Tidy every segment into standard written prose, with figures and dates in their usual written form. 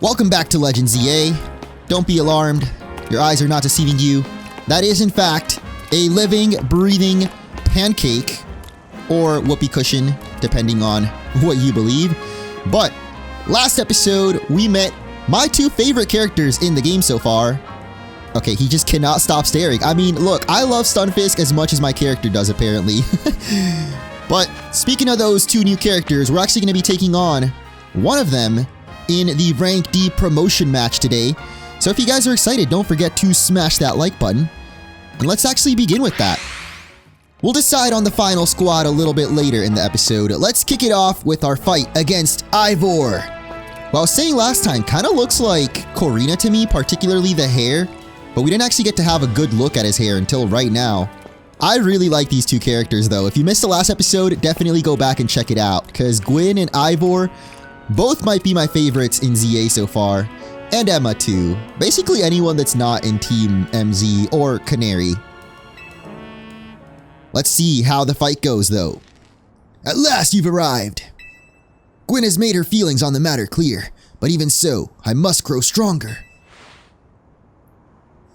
Welcome back to Legends EA. Don't be alarmed, your eyes are not deceiving you. That is in fact a living, breathing pancake, or whoopee cushion, depending on what you believe. But last episode, we met my two favorite characters in the game so far. Okay, he just cannot stop staring. I mean, look, I love Stunfisk as much as my character does, apparently. But speaking of those two new characters, we're actually going to be taking on one of them in the Rank D promotion match today. So if you guys are excited, don't forget to smash that like button. And let's actually begin with that. We'll decide on the final squad a little bit later in the episode. Let's kick it off with our fight against Ivor. Well, I was saying last time, kind of looks like Corina to me, particularly the hair. But we didn't actually get to have a good look at his hair until right now. I really like these two characters though. If you missed the last episode, definitely go back and check it out. Because Gwyn and Ivor both might be my favorites in ZA so far. And Emma too. Basically anyone that's not in Team MZ or Canary. Let's see how the fight goes though. At last you've arrived. Gwyn has made her feelings on the matter clear. But even so, I must grow stronger.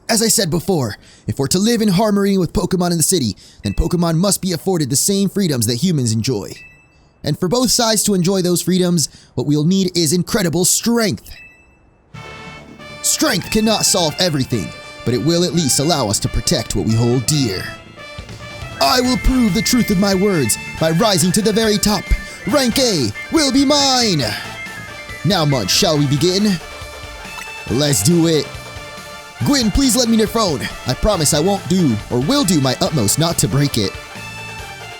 As I said before, if we're to live in harmony with Pokémon in the city, then Pokémon must be afforded the same freedoms that humans enjoy. And for both sides to enjoy those freedoms, what we'll need is incredible strength. Strength cannot solve everything, but it will at least allow us to protect what we hold dear. I will prove the truth of my words by rising to the very top. Rank A will be mine! Now, Munch, shall we begin? Let's do it. Gwyn, please let me your phone. I promise I won't do, or will do my utmost not to break it.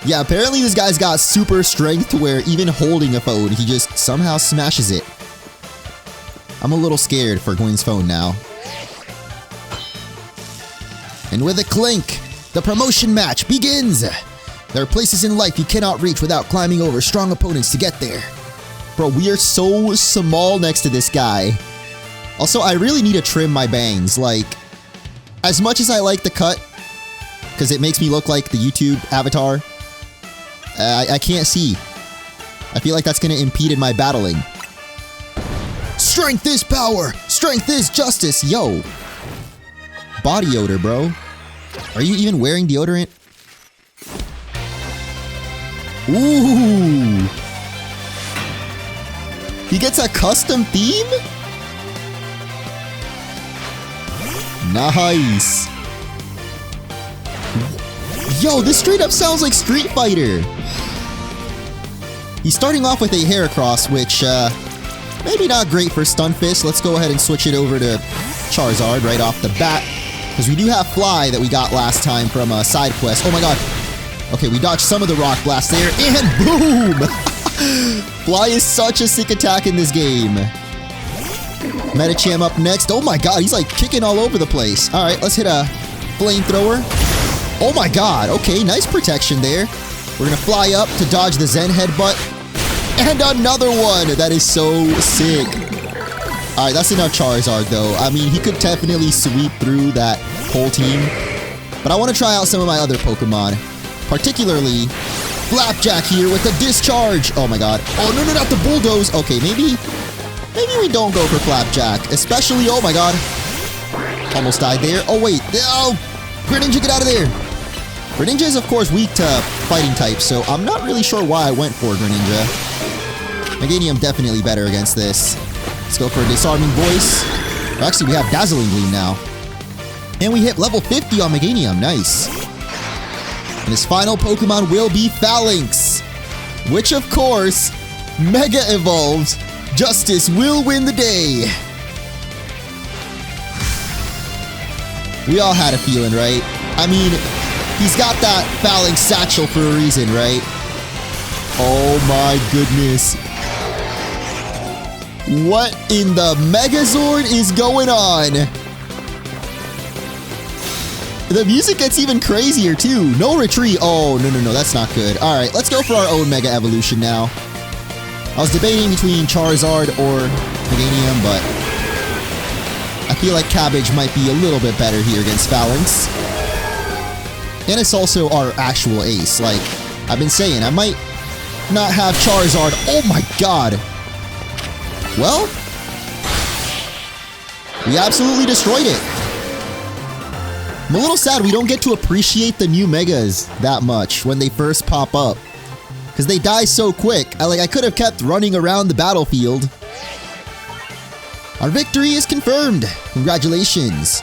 Yeah, apparently this guy's got super strength to where even holding a phone, he just somehow smashes it. I'm a little scared for Gwyn's phone now. And with a clink, the promotion match begins! There are places in life you cannot reach without climbing over strong opponents to get there. Bro, we are so small next to this guy. Also, I really need to trim my bangs. Like, as much as I like the cut, because it makes me look like the YouTube avatar, I can't see. I feel like that's going to impede in my battling. Strength is power! Strength is justice! Yo! Body odor, bro. Are you even wearing deodorant? Ooh! He gets a custom theme? Nice! Yo, this straight up sounds like Street Fighter! He's starting off with a Heracross, which, maybe not great for Stunfisk. Let's go ahead and switch it over to Charizard right off the bat. Because we do have Fly that we got last time from a side quest. Oh my god. Okay, we dodged some of the Rock Blast there, and boom! Fly is such a sick attack in this game. Medicham up next. Oh my god, he's like kicking all over the place. Alright, let's hit a Flamethrower. Oh my god, okay, nice protection there. We're gonna fly up to dodge the Zen Headbutt. And another one! That is so sick. Alright, that's enough Charizard though. I mean, he could definitely sweep through that whole team. But I want to try out some of my other Pokemon. Particularly Flapjack here with the Discharge. Oh my god. Oh no, no, not the Bulldoze. Okay, maybe we don't go for Flapjack. Especially, oh my god. Almost died there. Oh wait. Oh! Greninja, get out of there! Greninja is of course weak to fighting types, so I'm not really sure why I went for Greninja. Meganium definitely better against this. Let's go for a Disarming Voice. Or actually, we have Dazzling Gleam now. And we hit level 50 on Meganium. Nice. And his final Pokemon will be Falinks. Which, of course, Mega Evolves. Justice will win the day. We all had a feeling, right? I mean, he's got that Falinks satchel for a reason, right? Oh my goodness. What in the Megazord is going on? The music gets even crazier too. No retreat. Oh, no, that's not good. Alright, let's go for our own Mega Evolution now. I was debating between Charizard or Meganium, but I feel like Cabbage might be a little bit better here against Falinks. And it's also our actual ace. Like, I've been saying, I might not have Charizard. Oh my god. Well, we absolutely destroyed it. I'm a little sad we don't get to appreciate the new Megas that much when they first pop up. Because they die so quick. I could have kept running around the battlefield. Our victory is confirmed. Congratulations.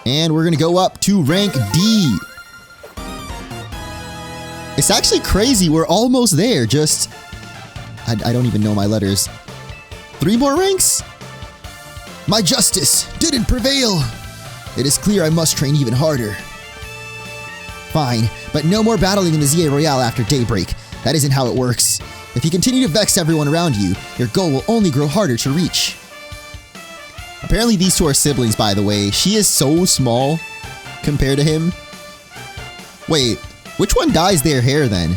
And we're going to go up to rank D. It's actually crazy. We're almost there. Just, I don't even know my letters. 3 more ranks? My justice didn't prevail. It is clear I must train even harder. Fine, but no more battling in the ZA Royale after daybreak. That isn't how it works. If you continue to vex everyone around you, your goal will only grow harder to reach. Apparently these two are siblings, by the way. She is so small compared to him. Wait, which one dyes their hair then?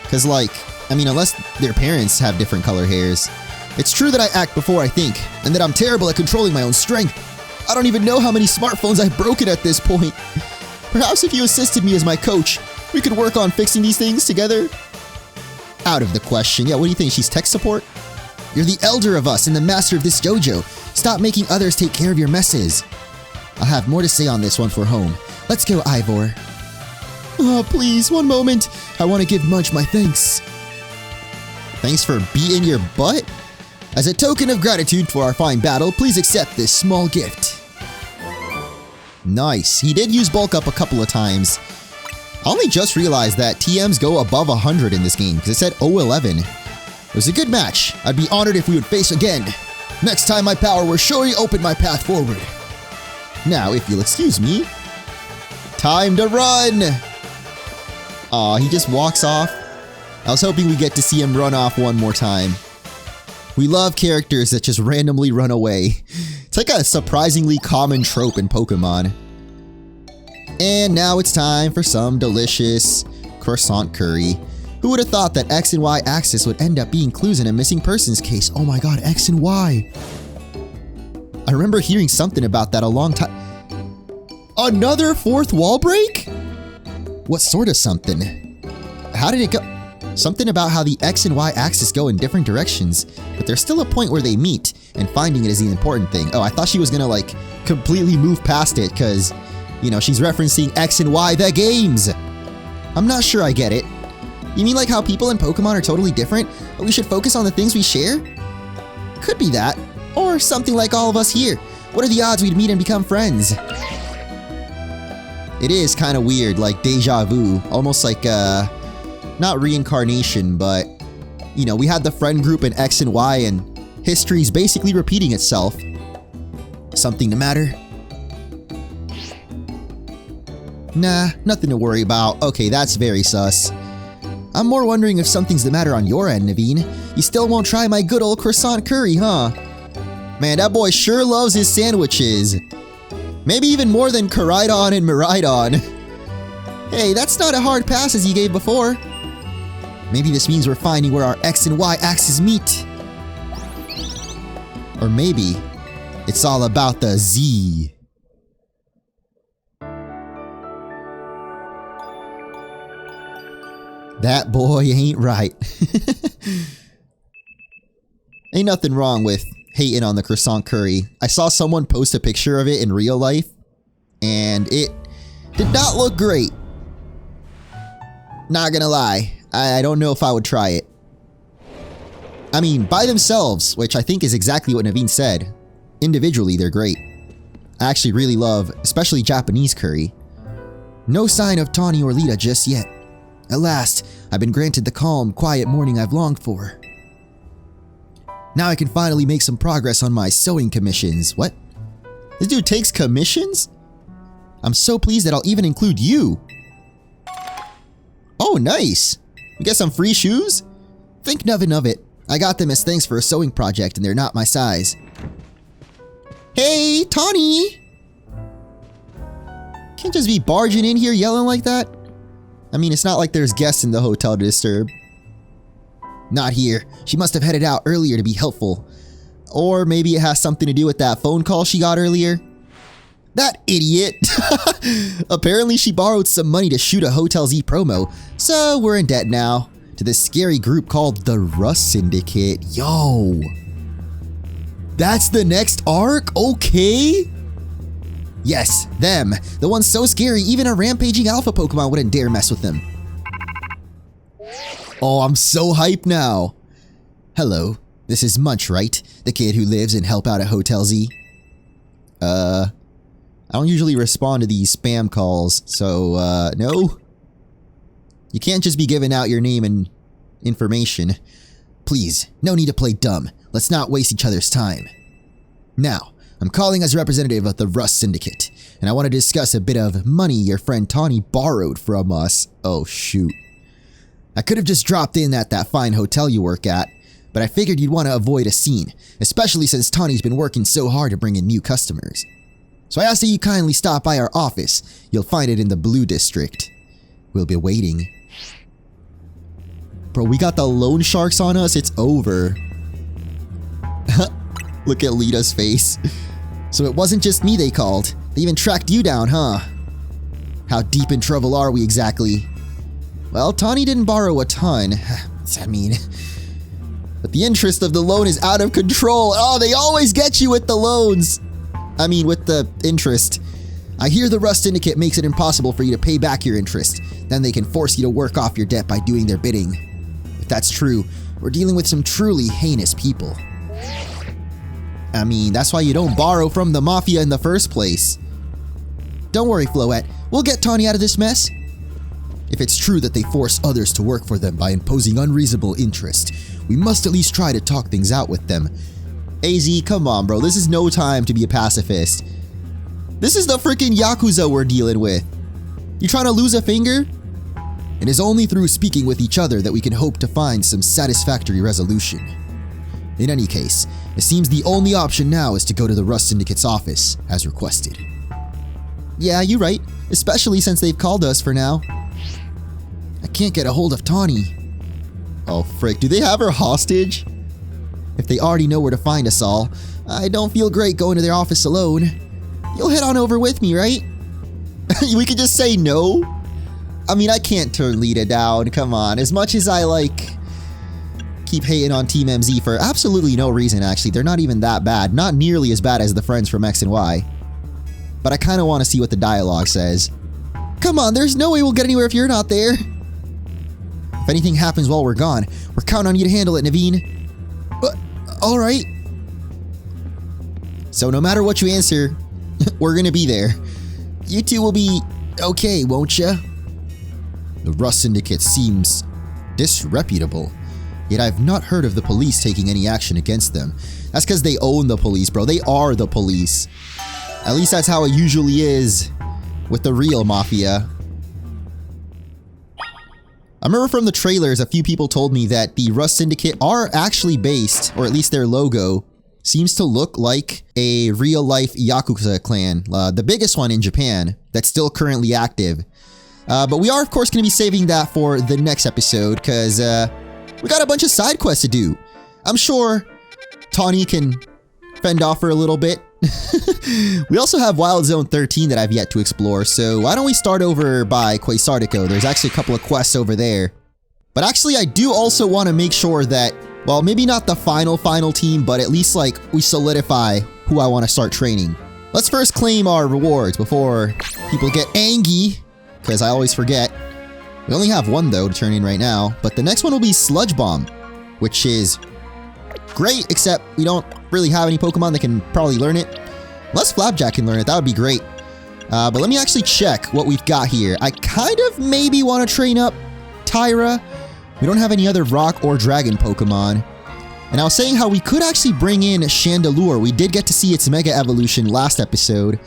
Because unless their parents have different color hairs. It's true that I act before I think, and that I'm terrible at controlling my own strength. I don't even know how many smartphones I've broken at this point. Perhaps if you assisted me as my coach, we could work on fixing these things together? Out of the question. Yeah, what do you think? She's tech support? You're the elder of us and the master of this dojo. Stop making others take care of your messes. I'll have more to say on this one for home. Let's go, Ivor. Oh, please, one moment. I want to give Munch my thanks. Thanks for beating your butt? As a token of gratitude for our fine battle, please accept this small gift. Nice. He did use bulk up a couple of times. I only just realized that TMs go above 100 in this game, because it said 011. It was a good match. I'd be honored if we would face again. Next time my power will surely open my path forward. Now, if you'll excuse me. Time to run! Aw, he just walks off. I was hoping we get to see him run off one more time. We love characters that just randomly run away. It's like a surprisingly common trope in Pokemon. And now it's time for some delicious croissant curry. Who would have thought that X and Y axis would end up being clues in a missing persons case? Oh my god, X and Y. I remember hearing something about that a long time. Another fourth wall break? What sort of something? How did it go? Something about how the X and Y axis go in different directions, but there's still a point where they meet, and finding it is the important thing. Oh, I thought she was gonna completely move past it, cause, she's referencing X and Y, the games! I'm not sure I get it. You mean like how people in Pokemon are totally different, but we should focus on the things we share? Could be that. Or something like all of us here. What are the odds we'd meet and become friends? It is kind of weird, like deja vu. Almost like, not reincarnation, but, we had the friend group in X and Y, and history's basically repeating itself. Something the matter? Nah, nothing to worry about. Okay, that's very sus. I'm more wondering if something's the matter on your end, Naveen. You still won't try my good old croissant curry, huh? Man, that boy sure loves his sandwiches. Maybe even more than Koraidon and Miraidon. Hey, that's not a hard pass as you gave before. Maybe this means we're finding where our X and Y axes meet. Or maybe it's all about the Z. That boy ain't right. Ain't nothing wrong with hating on the croissant curry. I saw someone post a picture of it in real life, and it did not look great. Not gonna lie. I don't know if I would try it. I mean, by themselves, which I think is exactly what Naveen said. Individually, they're great. I actually really love, especially Japanese curry. No sign of Tawny or Lida just yet. At last, I've been granted the calm, quiet morning I've longed for. Now I can finally make some progress on my sewing commissions. What? This dude takes commissions? I'm so pleased that I'll even include you. Oh, nice. We get some free shoes? Think nothing of it. I got them as thanks for a sewing project and they're not my size. Hey, Tawny! Can't just be barging in here yelling like that. I mean, it's not like there's guests in the hotel to disturb. Not here. She must have headed out earlier to be helpful. Or maybe it has something to do with that phone call she got earlier. That idiot! Apparently she borrowed some money to shoot a Hotel Z promo, so we're in debt now to this scary group called the Rust Syndicate. Yo! That's the next arc? Okay! Yes, them. The ones so scary even a rampaging alpha Pokemon wouldn't dare mess with them. Oh, I'm so hyped now. Hello, this is Munch, right? The kid who lives and help out at Hotel Z? I don't usually respond to these spam calls, so, no? You can't just be giving out your name and information. Please, no need to play dumb. Let's not waste each other's time. Now, I'm calling as representative of the Rust Syndicate, and I want to discuss a bit of money your friend Tawny borrowed from us. Oh, shoot. I could have just dropped in at that fine hotel you work at, but I figured you'd want to avoid a scene, especially since Tawny's been working so hard to bring in new customers. So I ask that you kindly stop by our office. You'll find it in the Blue District. We'll be waiting. Bro, we got the loan sharks on us. It's over. Look at Lida's face. So it wasn't just me they called. They even tracked you down, huh? How deep in trouble are we exactly? Well, Tawny didn't borrow a ton. I mean... But the interest of the loan is out of control. Oh, they always get you with the loans. I mean, with the interest. I hear the Rust Syndicate makes it impossible for you to pay back your interest. Then they can force you to work off your debt by doing their bidding. If that's true, we're dealing with some truly heinous people. I mean, that's why you don't borrow from the Mafia in the first place. Don't worry, Floette. We'll get Tawny out of this mess. If it's true that they force others to work for them by imposing unreasonable interest, we must at least try to talk things out with them. AZ, come on, bro. This is no time to be a pacifist. This is the freaking Yakuza we're dealing with. You trying to lose a finger? It is only through speaking with each other that we can hope to find some satisfactory resolution. In any case, it seems the only option now is to go to the Rust Syndicate's office, as requested. Yeah, you're right. Especially since they've called us for now. I can't get a hold of Tawny. Oh, frick. Do they have her hostage? If they already know where to find us all, I don't feel great going to their office alone. You'll head on over with me, right? We could just say no? I mean, I can't turn Lida down. Come on. As much as I, keep hating on Team MZ for absolutely no reason, actually. They're not even that bad. Not nearly as bad as the friends from X and Y. But I kind of want to see what the dialogue says. Come on, there's no way we'll get anywhere if you're not there. If anything happens while we're gone, we're counting on you to handle it, Naveen. Alright. So no matter what you answer, we're gonna be there. You two will be okay, won't ya? The Rust Syndicate seems disreputable. Yet I've not heard of the police taking any action against them. That's because they own the police, bro. They are the police. At least that's how it usually is with the real Mafia. I remember from the trailers, a few people told me that the Rust Syndicate are actually based, or at least their logo, seems to look like a real-life Yakuza clan. The biggest one in Japan that's still currently active. But we are, of course, going to be saving that for the next episode, because we got a bunch of side quests to do. I'm sure Tawny can fend off for a little bit. We also have Wild Zone 13 that I've yet to explore, so why don't we start over by Quasartico? There's actually a couple of quests over there. But actually, I do also want to make sure that, well, maybe not the final team, but at least, we solidify who I want to start training. Let's first claim our rewards before people get angry, because I always forget. We only have one, though, to turn in right now, but the next one will be Sludge Bomb, which is great, except we don't really have any Pokemon that can probably learn it. Unless Flapjack can learn it, that would be great. But let me actually check what we've got here. I kind of maybe want to train up Tyra. We don't have any other rock or dragon Pokemon. And I was saying how we could actually bring in Chandelure. We did get to see its Mega Evolution last episode.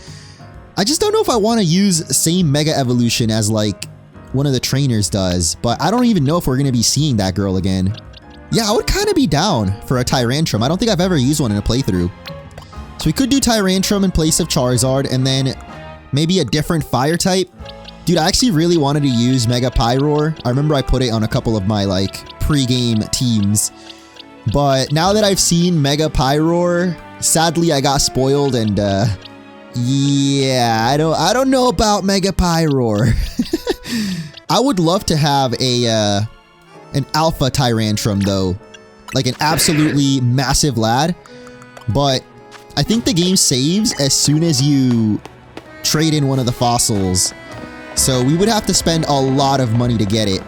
I just don't know if I want to use the same Mega Evolution as one of the trainers does. But I don't even know if we're going to be seeing that girl again. Yeah, I would kind of be down for a Tyrantrum. I don't think I've ever used one in a playthrough. So we could do Tyrantrum in place of Charizard, and then maybe a different fire type. Dude, I actually really wanted to use Mega Pyroar. I remember I put it on a couple of my, pre-game teams. But now that I've seen Mega Pyroar, sadly I got spoiled and yeah, I don't know about Mega Pyroar. I would love to have an Alpha Tyrantrum though. Like an absolutely massive lad. But I think the game saves as soon as you trade in one of the fossils. So we would have to spend a lot of money to get it.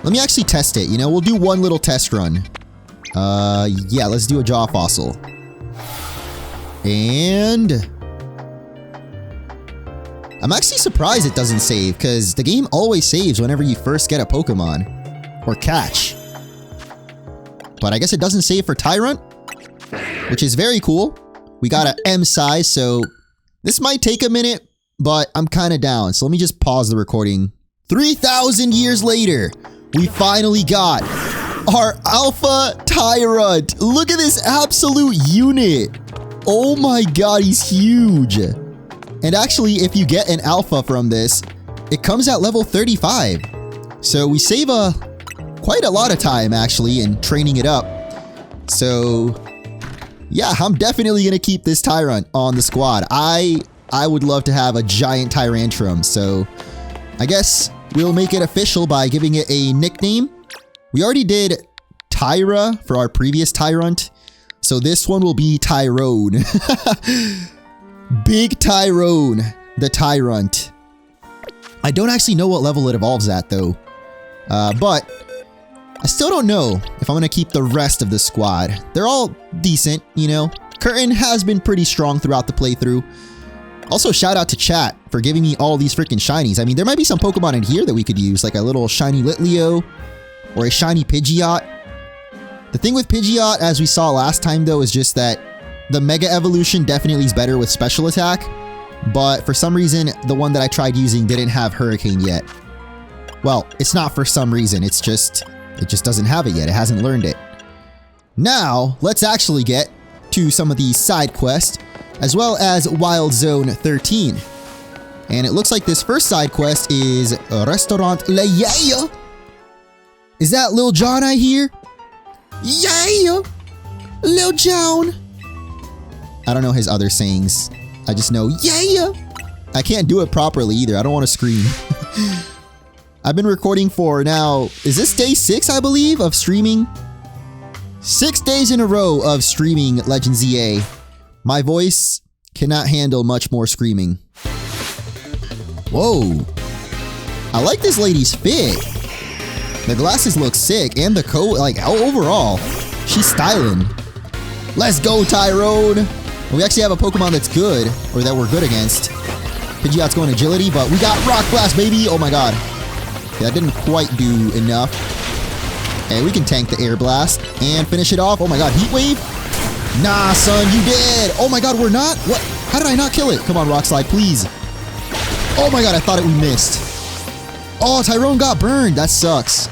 Let me actually test it, you know? We'll do one little test run. Yeah, let's do a jaw fossil. And I'm actually surprised it doesn't save, because the game always saves whenever you first get a Pokemon. Or catch. But I guess it doesn't save for Tyrunt, which is very cool. We got an M size, so this might take a minute, but I'm kind of down. So let me just pause the recording. 3,000 years later, we finally got our Alpha Tyrunt. Look at this absolute unit. Oh my god, he's huge. And actually, if you get an Alpha from this, it comes at level 35. So we save quite a lot of time actually in training it up. So yeah, I'm definitely going to keep this Tyrunt on the squad. I would love to have a giant Tyrantrum. So I guess we'll make it official by giving it a nickname. We already did Tyra for our previous Tyrunt. So this one will be Tyrone. Big Tyrone, the Tyrunt. I don't actually know what level it evolves at though. But I still don't know if I'm going to keep the rest of the squad. They're all decent, you know. Curtin has been pretty strong throughout the playthrough. Also, shout out to chat for giving me all these freaking shinies. I mean, there might be some Pokemon in here that we could use, like a little shiny Litleo or a shiny Pidgeot. The thing with Pidgeot, as we saw last time though, is just that the Mega Evolution definitely is better with Special Attack. But for some reason, the one that I tried using didn't have Hurricane yet. Well, it's not for some reason, it just doesn't have it yet. It hasn't learned it. Now, let's actually get to some of these side quests, as well as Wild Zone 13. And it looks like this first side quest is Restaurant La Yeah. Is that Lil Jon I hear? Yeah! Lil Jon! I don't know his other sayings. I just know, yeah! I can't do it properly either. I don't want to scream. I've been recording for now, is this day 6, I believe, of streaming? 6 days in a row of streaming Legends EA. My voice cannot handle much more screaming. Whoa. I like this lady's fit. The glasses look sick, and the coat, like, overall, she's styling. Let's go, Tyrone. We actually have a Pokemon that's good, or that we're good against. Pidgeot's going agility, but we got Rock Blast, baby. Oh my god. That didn't quite do enough. And we can tank the Air Blast and finish it off. Oh my god, Heat Wave? Nah, son, you did. Oh my god, we're not? What? How did I not kill it? Come on, Rock Slide, please. Oh my god, I thought we missed. Oh, Tyrone got burned. That sucks.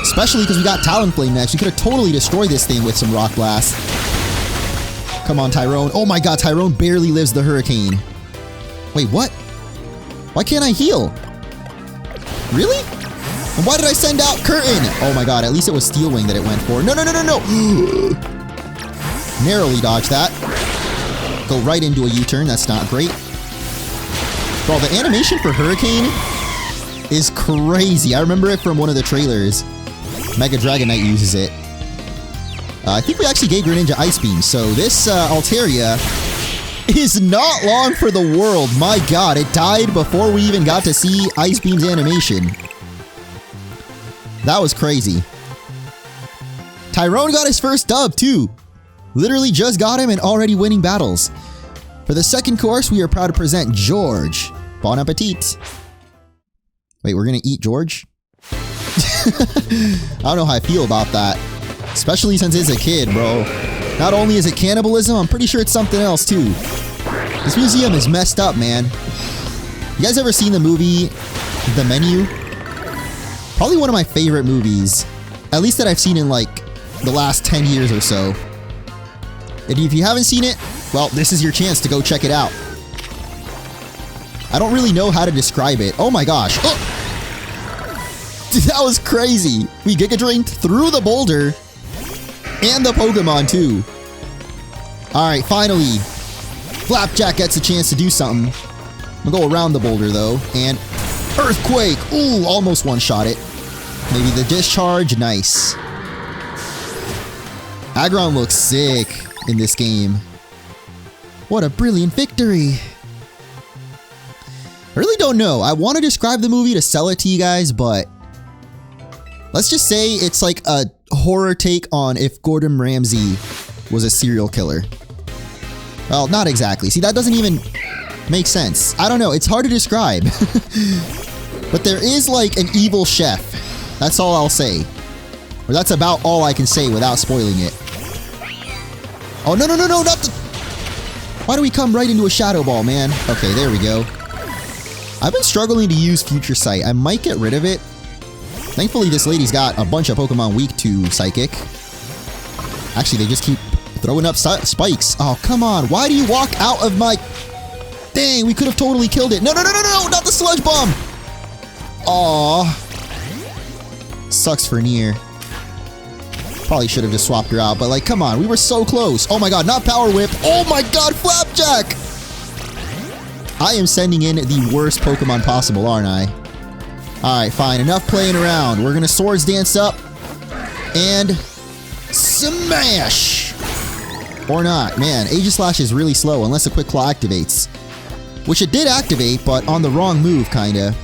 Especially because we got Talonflame next. We could have totally destroyed this thing with some Rock Blast. Come on, Tyrone. Oh my god, Tyrone barely lives the Hurricane. Wait, what? Why can't I heal? Really? And why did I send out Curtin? Oh my god, at least it was Steel Wing that it went for. No, no, no, no, no! Narrowly dodge that. Go right into a U-turn. That's not great. Bro, the animation for Hurricane is crazy. I remember it from one of the trailers. Mega Dragonite uses it. I think we actually gave Greninja Ice Beam, so this Altaria is not long for the world. My god, it died before we even got to see Ice Beam's animation. That was crazy. Tyrone got his first dub, too. Literally just got him and already winning battles. For the second course, we are proud to present George. Bon appetit. Wait, we're gonna eat George? I don't know how I feel about that. Especially since it's a kid, bro. Not only is it cannibalism, I'm pretty sure it's something else, too. This museum is messed up, man. You guys ever seen the movie The Menu? Probably one of my favorite movies. At least that I've seen in, like, the last 10 years or so. And if you haven't seen it, well, this is your chance to go check it out. I don't really know how to describe it. Oh my gosh. Oh! Dude, that was crazy. We Giga Drained through the boulder And the Pokemon, too. Alright, finally. Flapjack gets a chance to do something. I'm gonna go around the boulder, though. And Earthquake! Ooh, almost one-shot it. Maybe the Discharge. Nice. Aggron looks sick in this game. What a brilliant victory. I really don't know. I want to describe the movie to sell it to you guys, but let's just say it's like a horror take on if Gordon Ramsay was a serial killer. Well, not exactly. See, that doesn't even make sense. I don't know. It's hard to describe. But there is like an evil chef. That's all I'll say. Or that's about all I can say without spoiling it. Oh, no, no, no, no, not the... Why do we come right into a Shadow Ball, man? Okay, there we go. I've been struggling to use Future Sight. I might get rid of it. Thankfully, this lady's got a bunch of Pokemon weak to Psychic. Actually, they just keep throwing up spikes. Oh, come on. Why do you walk out of my... Dang, we could have totally killed it. No, no, no, no, no, not the Sludge Bomb. Aww. Sucks for Nier. Probably should have just swapped her out, but like, come on. We were so close. Oh my god, not Power Whip. Oh my god, Flapjack. I am sending in the worst Pokemon possible, aren't I? Alright, fine. Enough playing around. We're gonna Swords Dance up. And... Smash! Or not. Man, Aegislash is really slow unless a Quick Claw activates. Which it did activate, but on the wrong move, kinda.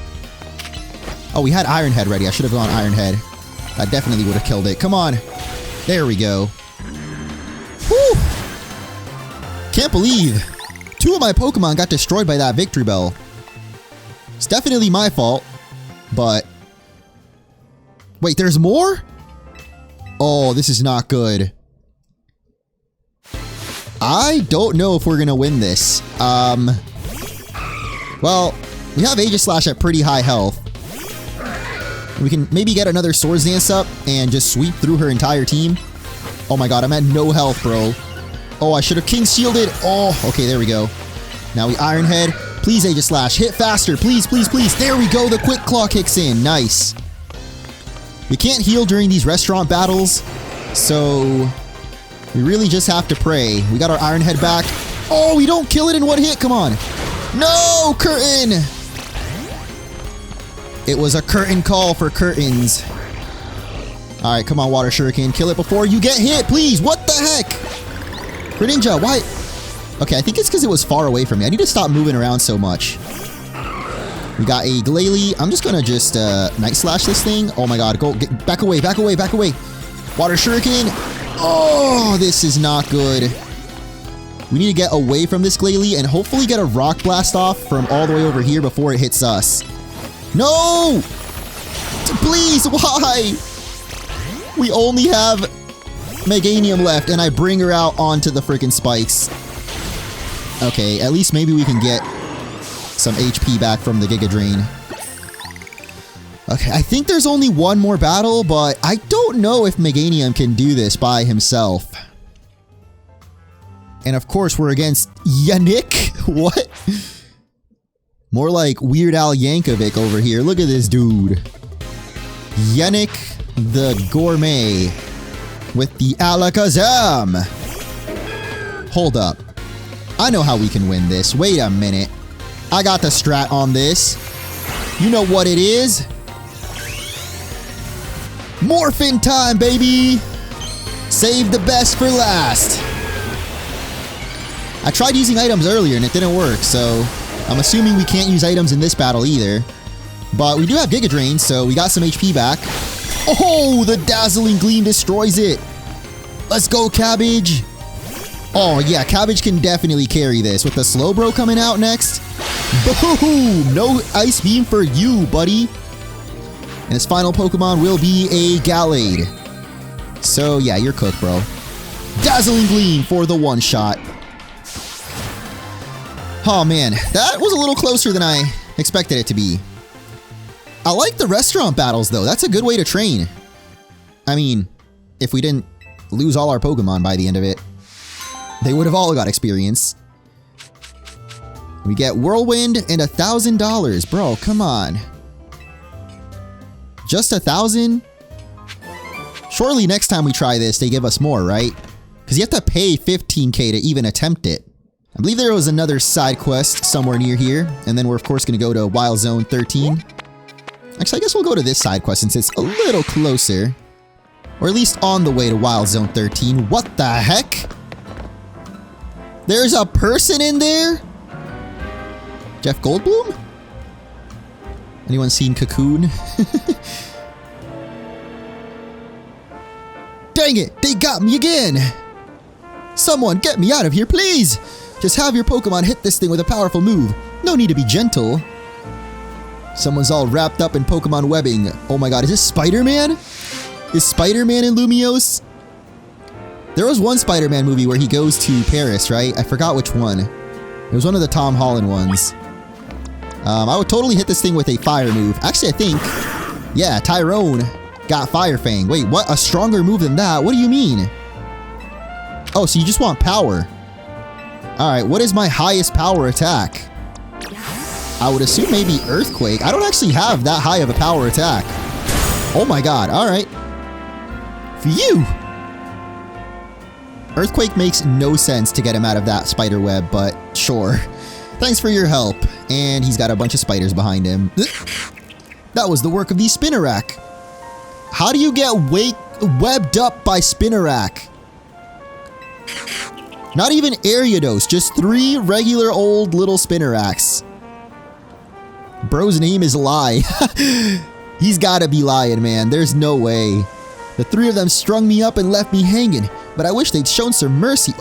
Oh, we had Iron Head ready. I should have gone Iron Head. That definitely would have killed it. Come on. There we go. Whew! Can't believe 2 of my Pokemon got destroyed by that Victory Bell. It's definitely my fault, but... Wait, there's more? Oh, this is not good. I don't know if we're gonna win this. Well, we have Aegislash at pretty high health. We can maybe get another Swords Dance up and just sweep through her entire team. Oh my god, I'm at no health, bro. Oh, I should have King Shielded. Oh, okay, there we go. Now we Iron Head. Please, Aegislash, hit faster. Please, please, please. There we go. The Quick Claw kicks in. Nice. We can't heal during these restaurant battles, so we really just have to pray. We got our Iron Head back. Oh, we don't kill it in one hit. Come on. No, Curtain. It was a curtain call for curtains. Alright, come on, Water Shuriken. Kill it before you get hit, please. What the heck? Greninja, why? Okay, I think it's because it was far away from me. I need to stop moving around so much. We got a Glalie. I'm just gonna just Night Slash this thing. Oh my god, go get back away, back away, back away. Water Shuriken. Oh, this is not good. We need to get away from this Glalie and hopefully get a Rock Blast off from all the way over here before it hits us. No! Please, why? We only have Meganium left, and I bring her out onto the freaking spikes. Okay, at least maybe we can get some HP back from the Giga Drain. Okay, I think there's only one more battle, but I don't know if Meganium can do this by himself. And of course, we're against Yannick? What? More like Weird Al Yankovic over here. Look at this dude. Yannick the Gourmet with the Alakazam. Hold up. I know how we can win this. Wait a minute. I got the strat on this. You know what it is? Morphin time, baby! Save the best for last. I tried using items earlier and it didn't work, so I'm assuming we can't use items in this battle either. But we do have Giga Drain, so we got some HP back. Oh, the Dazzling Gleam destroys it. Let's go, Cabbage. Oh, yeah, Cabbage can definitely carry this with the Slowbro coming out next. Boom! No Ice Beam for you, buddy. And his final Pokemon will be a Gallade. So, yeah, you're cooked, bro. Dazzling Gleam for the one-shot. Oh, man. That was a little closer than I expected it to be. I like the restaurant battles, though. That's a good way to train. I mean, if we didn't lose all our Pokemon by the end of it, they would have all got experience. We get Whirlwind and $1,000. Bro, come on. Just 1,000? Surely next time we try this, they give us more, right? Because you have to pay 15k to even attempt it. I believe there was another side quest somewhere near here. And then we're, of course, going to go to Wild Zone 13. Actually, I guess we'll go to this side quest since it's a little closer. Or at least on the way to Wild Zone 13. What the heck? There's a person in there? Jeff Goldblum? Anyone seen Cocoon? Dang it! They got me again! Someone get me out of here, please! Just have your Pokemon hit this thing with a powerful move. No need to be gentle. Someone's all wrapped up in Pokemon webbing. Oh my god, is this Spider-Man? Is Spider-Man in Lumiose? There was one Spider-Man movie where he goes to Paris, right? I forgot which one. It was one of the Tom Holland ones. I would totally hit this thing with a fire move. Actually, I think... Yeah, Tyrunt got Fire Fang. Wait, what? A stronger move than that? What do you mean? Oh, so you just want power. Alright, what is my highest power attack? I would assume maybe Earthquake. I don't actually have that high of a power attack. Oh my god, alright. Phew! Earthquake makes no sense to get him out of that spider web, but sure. Thanks for your help. And he's got a bunch of spiders behind him. That was the work of the Spinnerack. How do you get webbed up by Spinnerack? Not even Ariados, just 3 regular old little Spinneracks. Bro's name is Lie. He's gotta be lying, man. There's no way. The 3 of them strung me up and left me hanging, but I wish they'd shown some mercy.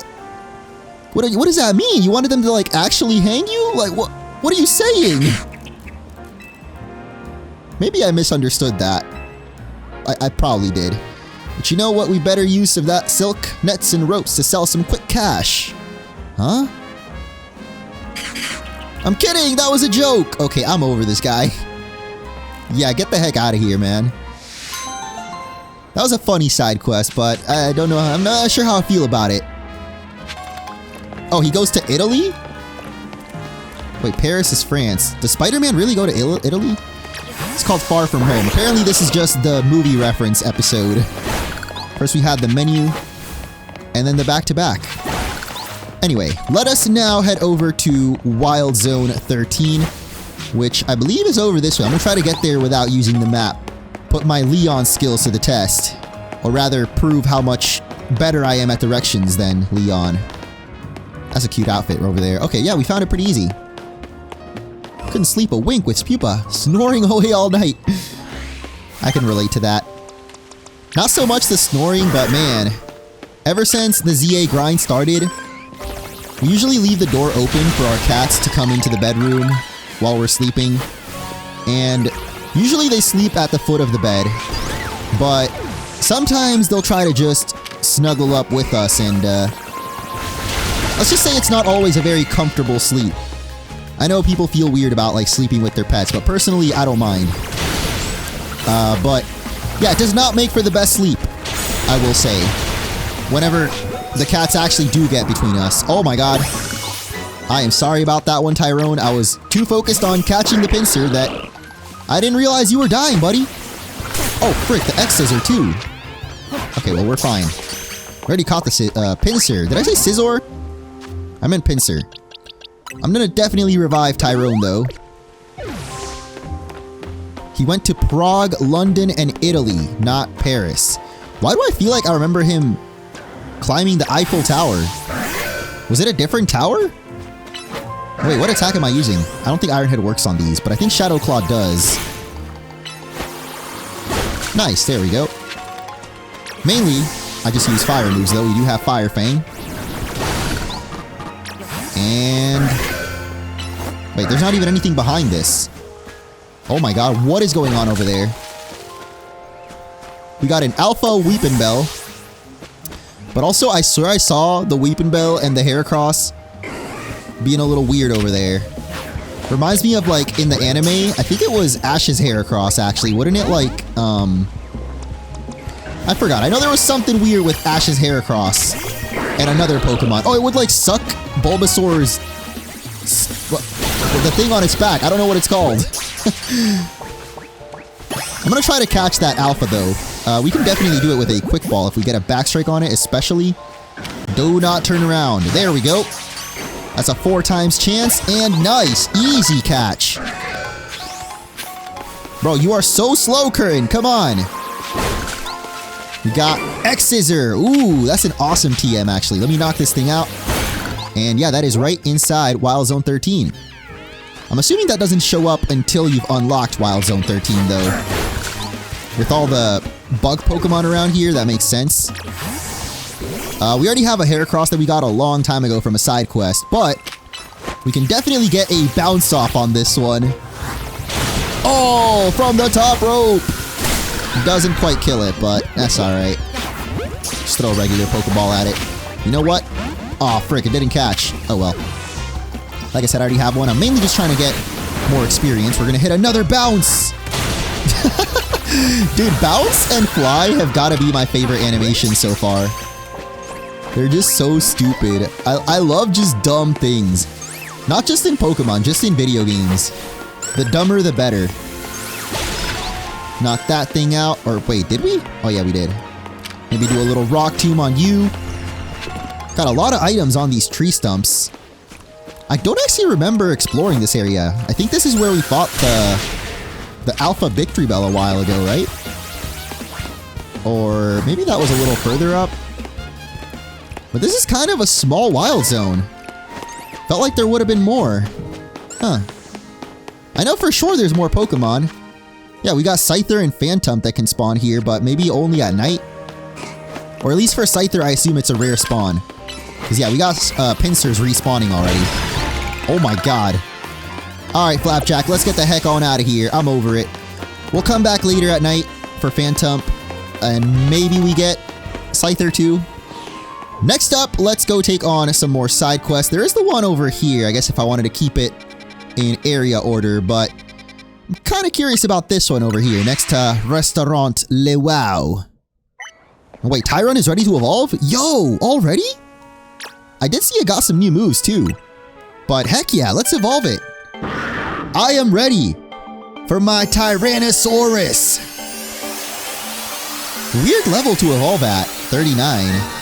What does that mean? You wanted them to, like, actually hang you? Like, what are you saying? Maybe I misunderstood that. I probably did. But you know what? We better use of that silk, nets, and ropes to sell some quick cash. Huh? I'm kidding! That was a joke! Okay, I'm over this guy. Yeah, get the heck out of here, man. That was a funny side quest, but I don't know. I'm not sure how I feel about it. Oh, he goes to Italy? Wait, Paris is France. Does Spider-Man really go to Italy? It's called Far From Home. Apparently this is just the movie reference episode. First we had the menu, and then the back-to-back. Anyway, let us now head over to Wild Zone 13, which I believe is over this way. I'm gonna try to get there without using the map. Put my Leon skills to the test. Or rather, prove how much better I am at directions than Leon. That's a cute outfit over there. Okay, yeah, we found it pretty easy. Couldn't sleep a wink with Spupa, snoring away all night. I can relate to that. Not so much the snoring, but man, ever since the ZA grind started, we usually leave the door open for our cats to come into the bedroom while we're sleeping. And usually they sleep at the foot of the bed, but sometimes they'll try to just snuggle up with us and, let's just say it's not always a very comfortable sleep. I know people feel weird about, like, sleeping with their pets, but personally, I don't mind. But, yeah, it does not make for the best sleep, I will say. Whenever the cats actually do get between us. Oh my god. I am sorry about that one, Tyrone. I was too focused on catching the pincer that I didn't realize you were dying, buddy. Oh, frick, the X-Scissor, too. Okay, well, we're fine. We already caught the pincer. Did I say Scizor? I meant pincer. I'm gonna definitely revive Tyrone, though. He went to Prague, London, and Italy, not Paris. Why do I feel like I remember him climbing the Eiffel Tower? Was it a different tower? Wait, what attack am I using? I don't think Iron Head works on these, but I think Shadow Claw does. Nice, there we go. Mainly, I just use fire moves, though. We do have Fire Fang. And... wait, there's not even anything behind this. Oh my god, what is going on over there? We got an Alpha Weepinbell. But also, I swear I saw the Weepinbell and the Heracross being a little weird over there. Reminds me of, like, in the anime, I think it was Ash's Heracross, actually. Wouldn't it, like, I forgot. I know there was something weird with Ash's Heracross and another Pokemon. Oh, it would, like, suck Bulbasaur's... the thing on its back. I don't know what it's called. I'm gonna try to catch that Alpha, though. We can definitely do it with a quick ball if we get a backstrike on it, especially. Do not turn around. There we go. That's a 4 times chance, and nice. Easy catch. Bro, you are so slow, Curran. Come on. We got X-Scissor. Ooh, that's an awesome TM, actually. Let me knock this thing out. And yeah, that is right inside Wild Zone 13. I'm assuming that doesn't show up until you've unlocked Wild Zone 13, though. With all the bug Pokemon around here, that makes sense. We already have a Heracross that we got a long time ago from a side quest, but we can definitely get a bounce off on this one. Oh, from the top rope! Doesn't quite kill it, but that's alright. Just throw a regular Pokeball at it. You know what? Aw, frick, it didn't catch. Oh well. Like I said, I already have one. I'm mainly just trying to get more experience. We're gonna hit another bounce! Dude, bounce and fly have gotta be my favorite animations so far. They're just so stupid. I love just dumb things. Not just in Pokemon, just in video games. The dumber the better. Knock that thing out. Or wait, did we? Oh yeah, we did. Maybe do a little rock tomb on you. Got a lot of items on these tree stumps. I don't actually remember exploring this area. I think this is where we fought the Alpha Victory Bell a while ago, right? Or maybe that was a little further up. But this is kind of a small wild zone. Felt like there would have been more. Huh. I know for sure there's more Pokemon. Yeah, we got Scyther and Phantom that can spawn here, but maybe only at night. Or at least for Scyther, I assume it's a rare spawn. Because yeah, we got Pincers respawning already. Oh my god. Alright, Flapjack, let's get the heck on out of here. I'm over it. We'll come back later at night for Phantom. And maybe we get Scyther too. Next up, let's go take on some more side quests. There is the one over here, I guess if I wanted to keep it in area order, but I'm kind of curious about this one over here, next to Restaurant Le Wow. Oh, wait, Tyrunt is ready to evolve? Yo, already? I did see it got some new moves too. But heck yeah, let's evolve it. I am ready for my Tyrannosaurus. Weird level to evolve at, 39.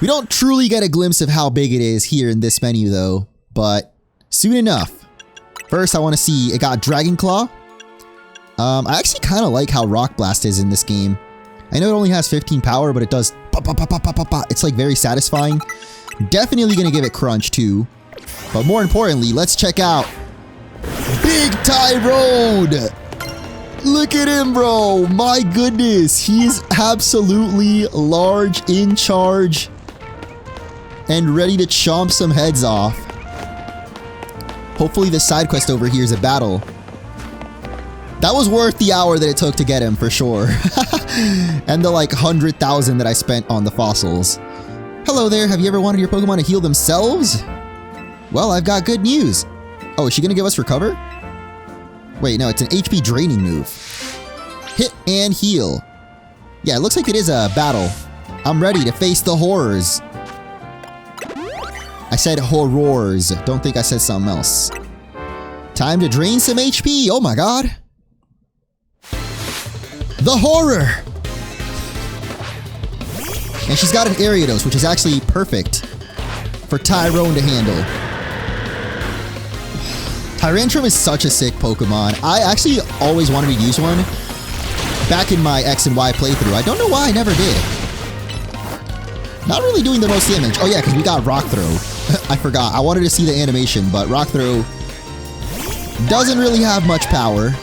We don't truly get a glimpse of how big it is here in this menu though, but soon enough. First, I want to see, it got Dragon Claw. I actually kind of like how Rock Blast is in this game. I know it only has 15 power, but it does it's like very satisfying. Definitely gonna give it Crunch too. But more importantly, let's check out Big Tyrunt! Look at him, bro! My goodness, he's absolutely large, in charge, and ready to chomp some heads off. Hopefully this side quest over here is a battle. That was worth the hour that it took to get him, for sure. And the like 100,000 that I spent on the fossils. Hello there, have you ever wanted your Pokemon to heal themselves? Well, I've got good news. Oh, is she gonna give us Recover? Wait, no, it's an HP draining move. Hit and heal. Yeah, it looks like it is a battle. I'm ready to face the horrors. I said horrors. Don't think I said something else. Time to drain some HP. Oh my god. The horror! And she's got an Ariados, which is actually perfect for Tyrunt to handle. Tyrantrum is such a sick Pokemon. I actually always wanted to use one back in my X and Y playthrough. I don't know why I never did. Not really doing the most damage. Oh yeah, because we got Rock Throw. I forgot. I wanted to see the animation, but Rock Throw doesn't really have much power.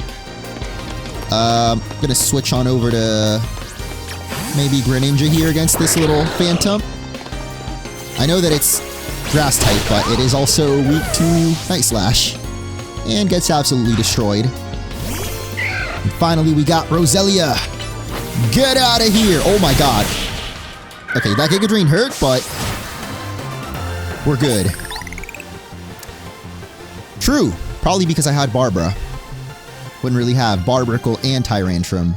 I'm gonna switch on over to maybe Greninja here against this little Phantom. I know that it's Grass type, but it is also weak to Night Slash and gets absolutely destroyed. And finally, we got Roselia. Get out of here! Oh my god. Okay, that Giga Drain hurt, but we're good. True. Probably because I had Barbara. Wouldn't really have Barbrickle and Tyrantrum.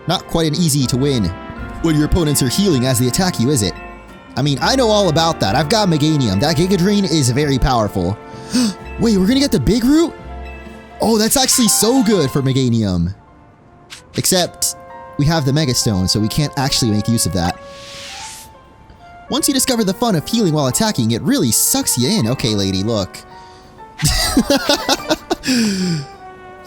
Not quite an easy to win when your opponents are healing as they attack you, is it? I mean, I know all about that. I've got Meganium. That Giga Drain is very powerful. Wait, we're gonna get the Big Root? Oh, that's actually so good for Meganium. Except, we have the Mega Stone, so we can't actually make use of that. Once you discover the fun of healing while attacking, it really sucks you in. Okay, lady, look.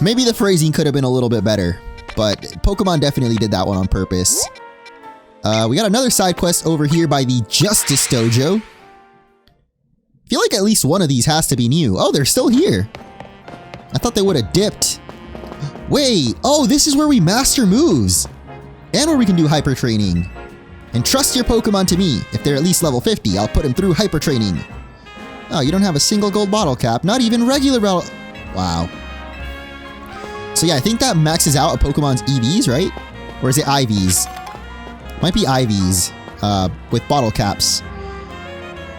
Maybe the phrasing could have been a little bit better, but Pokemon definitely did that one on purpose. We got another side quest over here by the Justice Dojo. I feel like at least one of these has to be new. Oh, they're still here. I thought they would have dipped. Wait, oh, this is where we master moves. And where we can do hyper training. And trust your Pokemon to me. If they're at least level 50, I'll put them through hyper training. Oh, you don't have a single gold bottle cap. Not even regular bottle. Wow. So yeah, I think that maxes out a Pokemon's EVs, right? Or is it IVs? Might be IVs with bottle caps.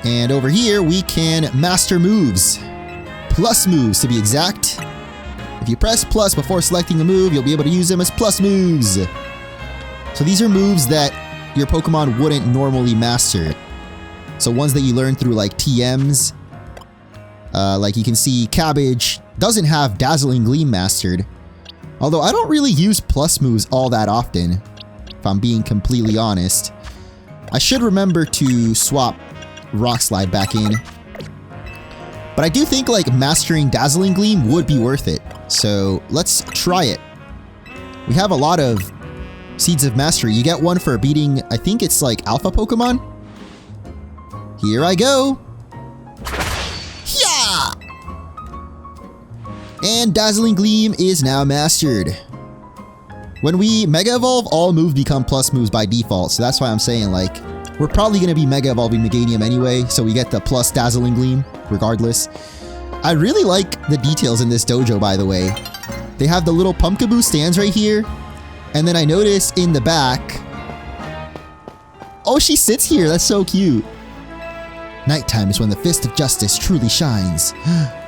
And over here, we can master moves. Plus moves, to be exact. If you press plus before selecting a move, you'll be able to use them as plus moves. So these are moves that your Pokemon wouldn't normally master. So ones that you learn through like TMs. Like you can see Cabbage doesn't have Dazzling Gleam mastered. Although I don't really use plus moves all that often, if I'm being completely honest. I should remember to swap Rock Slide back in. But I do think like mastering Dazzling Gleam would be worth it. So let's try it. We have a lot of Seeds of Mastery. You get one for beating, I think it's like Alpha Pokemon. Here I go. Yeah! And Dazzling Gleam is now mastered. When we Mega Evolve, all moves become plus moves by default. So that's why I'm saying like, we're probably going to be Mega Evolving Meganium anyway. So we get the plus Dazzling Gleam regardless. I really like the details in this dojo, by the way. They have the little Pumpkaboo stands right here. And then I noticed in the back... Oh, she sits here. That's so cute. Nighttime is when the Fist of Justice truly shines.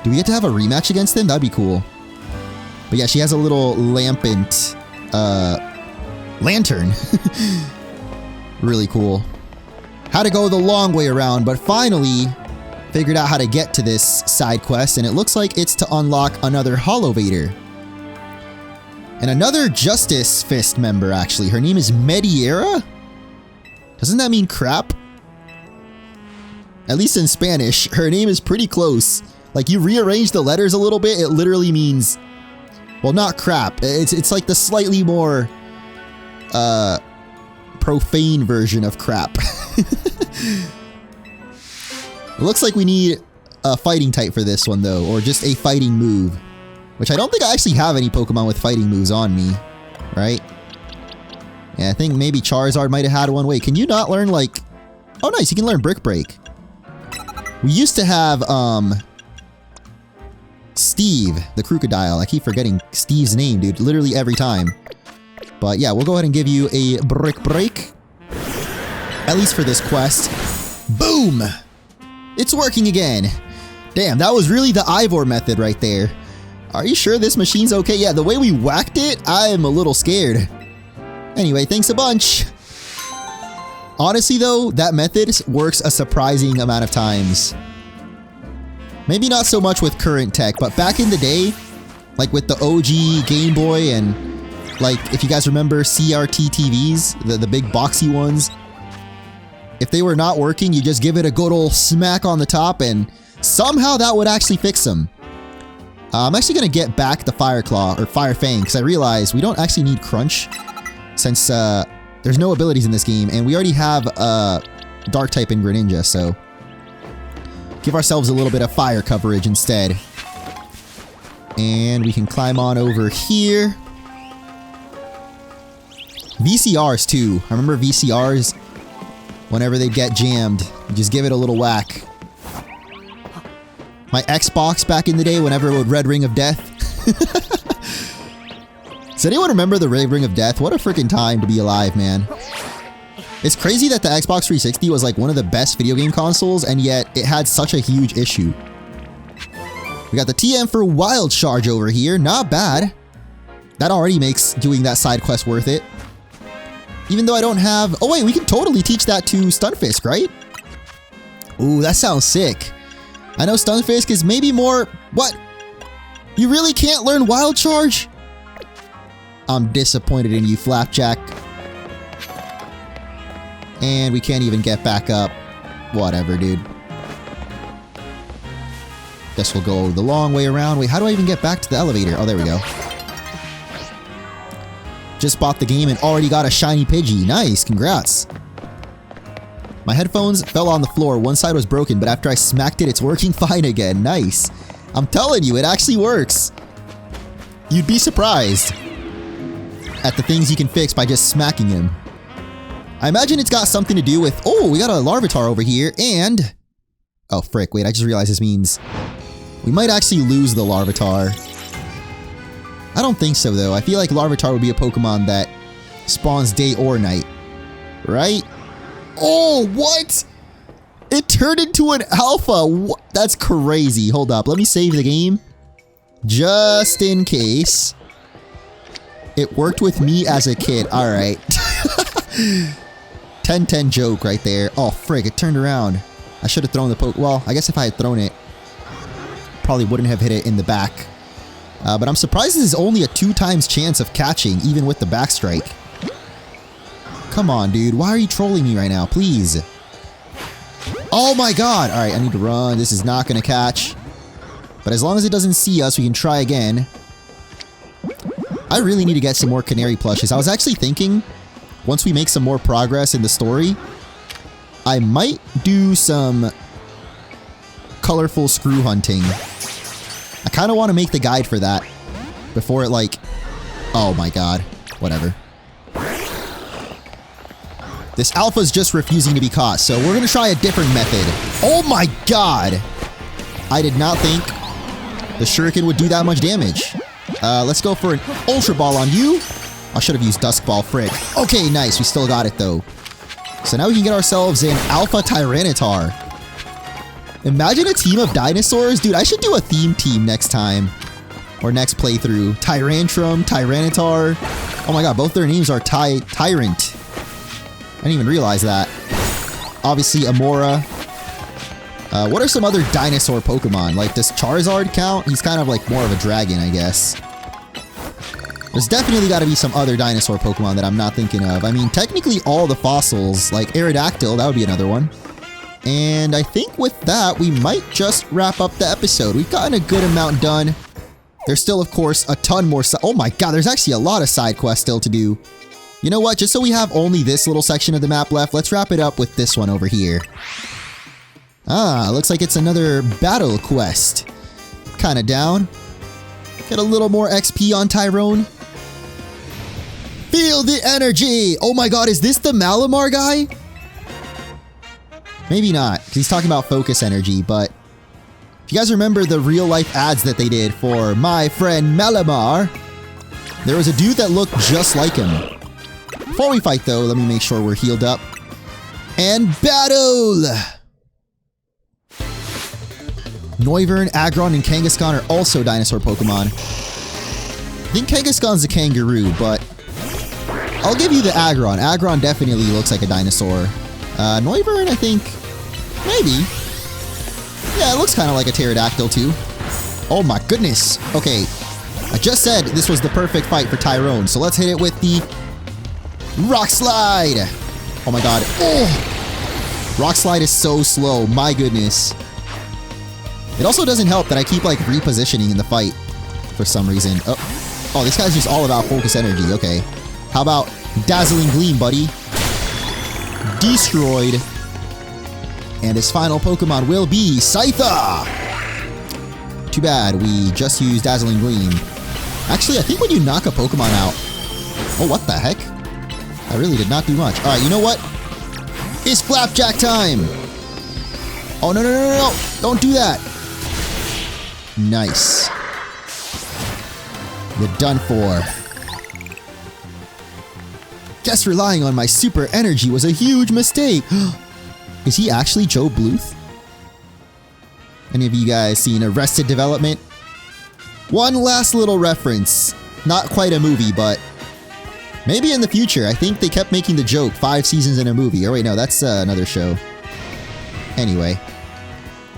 Do we get to have a rematch against them? That'd be cool. But yeah, she has a little lampant... lantern. Really cool. Had to go the long way around, but finally... figured out how to get to this side quest, and it looks like it's to unlock another Holovator. And another Justice Fist member, actually. Her name is Mediera? Doesn't that mean crap? At least in Spanish, her name is pretty close. Like, you rearrange the letters a little bit, it literally means... well, not crap. It's like the slightly more... profane version of crap. It looks like we need a fighting type for this one, though, or just a fighting move. Which I don't think I actually have any Pokemon with fighting moves on me, right? Yeah, I think maybe Charizard might have had one. Wait, can you not learn, like... oh, nice, you can learn Brick Break. We used to have, Steve, the Crocodile. I keep forgetting Steve's name, dude, literally every time. But yeah, we'll go ahead and give you a Brick Break. At least for this quest. Boom! It's working again. Damn, that was really the Ivor method right there. Are you sure this machine's okay? Yeah, the way we whacked it, I am a little scared. Anyway, thanks a bunch. Honestly though, that method works a surprising amount of times. Maybe not so much with current tech, but back in the day, like with the OG Game Boy and like if you guys remember CRT TVs, the big boxy ones, if they were not working, you just give it a good old smack on the top and somehow that would actually fix them. I'm actually going to get back the Fire Claw or Fire Fang because I realized we don't actually need Crunch since there's no abilities in this game and we already have Dark type in Greninja, so give ourselves a little bit of fire coverage instead. And we can climb on over here. VCRs too. I remember VCRs. Whenever they get jammed, you just give it a little whack. My Xbox back in the day, whenever it would Red Ring of Death. Does anyone remember the Red Ring of Death? What a freaking time to be alive, man. It's crazy that the Xbox 360 was like one of the best video game consoles, and yet it had such a huge issue. We got the TM for Wild Charge over here. Not bad. That already makes doing that side quest worth it. Even though I don't have... oh wait, we can totally teach that to Stunfisk, right? Ooh, that sounds sick. I know Stunfisk is maybe more... what? You really can't learn Wild Charge? I'm disappointed in you, Flapjack. And we can't even get back up. Whatever, dude. Guess we'll go the long way around. Wait, how do I even get back to the elevator? Oh, there we go. Just bought the game and already got a shiny Pidgey. Nice, congrats. My headphones fell on the floor. One side was broken, but after I smacked it, it's working fine again. Nice. I'm telling you, it actually works. You'd be surprised at the things you can fix by just smacking him. I imagine it's got something to do with... Oh, we got a Larvitar over here, and... Oh, frick. Wait, I just realized this means... We might actually lose the Larvitar. I don't think so, though. I feel like Larvitar would be a Pokemon that spawns day or night. Right? Oh, what? It turned into an alpha. What? That's crazy. Hold up. Let me save the game. Just in case. It worked with me as a kid. Alright. 10-10 joke right there. Oh, frick. It turned around. I should have thrown the poke. Well, I guess if I had thrown it, probably wouldn't have hit it in the back. But I'm surprised this is only a 2x chance of catching, even with the back strike. Come on, dude. Why are you trolling me right now? Please. Oh my god. Alright, I need to run. This is not going to catch. But as long as it doesn't see us, we can try again. I really need to get some more canary plushes. I was actually thinking, once we make some more progress in the story, I might do some colorful screw hunting. I kind of want to make the guide for that before it like... Oh my god. Whatever. This alpha's just refusing to be caught, so we're going to try a different method. Oh my god! I did not think the Shuriken would do that much damage. Let's go for an Ultra Ball on you. I should have used Dusk Ball, frick. Okay, nice. We still got it, though. So now we can get ourselves an Alpha Tyranitar. Imagine a team of dinosaurs. Dude, I should do a theme team next time. Or next playthrough. Tyrantrum, Tyranitar. Oh my god, both their names are Tyrunt. I didn't even realize that. Obviously, Amora. What are some other dinosaur Pokemon? Like, does Charizard count? He's kind of like more of a dragon, I guess. There's definitely got to be some other dinosaur Pokemon that I'm not thinking of. I mean, technically all the fossils, like Aerodactyl, that would be another one. And I think with that, we might just wrap up the episode. We've gotten a good amount done. There's still, of course, a ton more. Oh my god, there's actually a lot of side quests still to do. You know what? Just so we have only this little section of the map left, let's wrap it up with this one over here. Ah, looks like it's another battle quest. Kinda down. Get a little more XP on Tyrone. Feel the energy! Oh my god, is this the Malamar guy? Maybe not, because he's talking about focus energy, but... If you guys remember the real-life ads that they did for my friend Malamar, there was a dude that looked just like him. Before we fight, though, let me make sure we're healed up. And battle! Noivern, Aggron, and Kangaskhan are also dinosaur Pokemon. I think Kangaskhan's a kangaroo, but... I'll give you the Aggron. Aggron definitely looks like a dinosaur. Noivern, I think... Maybe. Yeah, it looks kind of like a pterodactyl, too. Oh my goodness. Okay. I just said this was the perfect fight for Tyrone, so let's hit it with the... Rock Slide! Oh my god. Oh! Rock Slide is so slow. My goodness. It also doesn't help that I keep, like, repositioning in the fight for some reason. Oh, this guy's just all about focus energy. Okay. How about Dazzling Gleam, buddy? Destroyed. And his final Pokemon will be Scyther! Too bad, we just used Dazzling Gleam. Actually, I think when you knock a Pokemon out... Oh, what the heck? I really did not do much. Alright, you know what? It's Flapjack time! Oh, no, no, no, no, no! Don't do that! Nice. You're done for. Guess relying on my super energy was a huge mistake. Is he actually Joe Bluth? Any of you guys seen Arrested Development? One last little reference. Not quite a movie, but maybe in the future. I think they kept making the joke 5 seasons in a movie. Oh wait, no, that's another show. Anyway.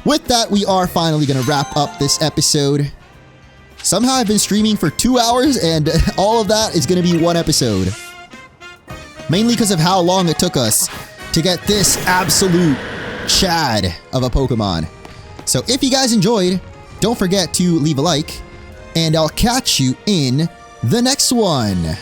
With that, we are finally going to wrap up this episode. Somehow I've been streaming for 2 hours and all of that is going to be one episode. Mainly because of how long it took us to get this absolute Chad of a Pokemon. So if you guys enjoyed, don't forget to leave a like, and I'll catch you in the next one.